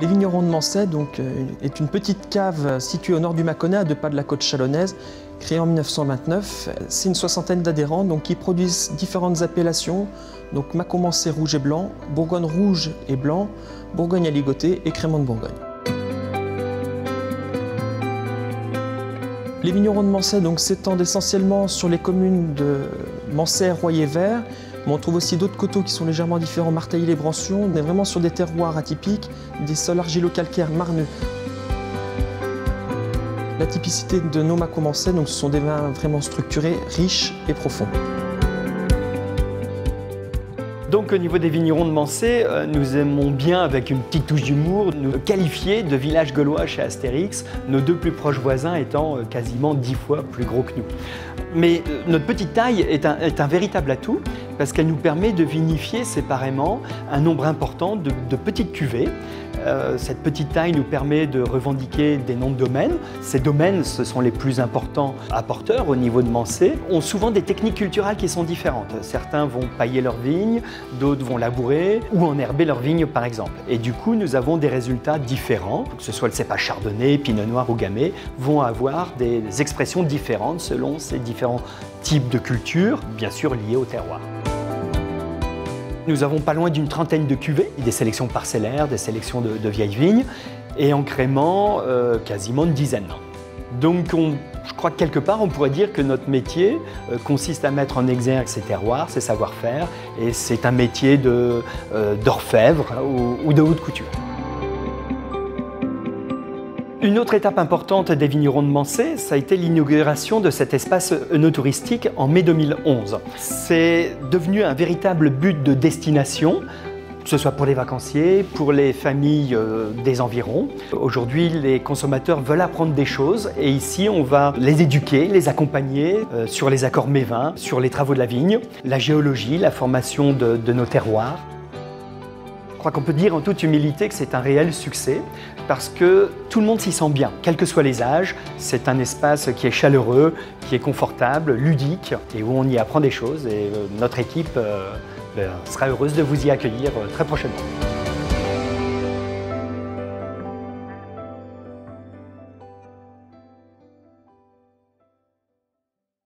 Les vignerons de Mançay est une petite cave située au nord du Mâconnais, à 2 pas de la côte chalonnaise, créée en 1929. C'est une soixantaine d'adhérents qui produisent différentes appellations, donc Mâcon Mançay rouge et blanc, Bourgogne rouge et blanc, Bourgogne aligoté et Crémant de Bourgogne. Les vignerons de Mançay s'étendent essentiellement sur les communes de Mançay, Royer-Vert, mais on trouve aussi d'autres coteaux qui sont légèrement différents, Martailly et Brancion. On est vraiment sur des terroirs atypiques, des sols argilo-calcaires marneux. La typicité de nos Mâcon Mançay, ce sont des vins vraiment structurés, riches et profonds. Donc au niveau des vignerons de Mançay, nous aimons bien, avec une petite touche d'humour, nous qualifier de village gaulois chez Astérix, nos 2 plus proches voisins étant quasiment 10 fois plus gros que nous. Mais notre petite taille est un véritable atout parce qu'elle nous permet de vinifier séparément un nombre important de petites cuvées. Cette petite taille nous permet de revendiquer des noms de domaines. Ces domaines, ce sont les plus importants apporteurs au niveau de Mançay, ont souvent des techniques culturales qui sont différentes. Certains vont pailler leurs vignes, d'autres vont labourer ou enherber leurs vignes par exemple. Et du coup, nous avons des résultats différents, que ce soit le cépage chardonnay, pinot noir ou gamay, vont avoir des expressions différentes selon ces différents types de cultures, bien sûr liées au terroir. Nous avons pas loin d'une trentaine de cuvées, des sélections parcellaires, des sélections de vieilles vignes, et en crément, quasiment une dizaine. Donc je crois que quelque part on pourrait dire que notre métier consiste à mettre en exergue ces terroirs, ces savoir-faire, et c'est un métier d'orfèvre ou de haute couture. Une autre étape importante des vignerons de Mançay, ça a été l'inauguration de cet espace œnotouristique en mai 2011. C'est devenu un véritable but de destination, que ce soit pour les vacanciers, pour les familles des environs. Aujourd'hui, les consommateurs veulent apprendre des choses et ici, on va les éduquer, les accompagner sur les accords mévins, sur les travaux de la vigne, la géologie, la formation de nos terroirs. Je crois qu'on peut dire en toute humilité que c'est un réel succès parce que tout le monde s'y sent bien, quels que soient les âges. C'est un espace qui est chaleureux, qui est confortable, ludique et où on y apprend des choses. Et notre équipe sera heureuse de vous y accueillir très prochainement.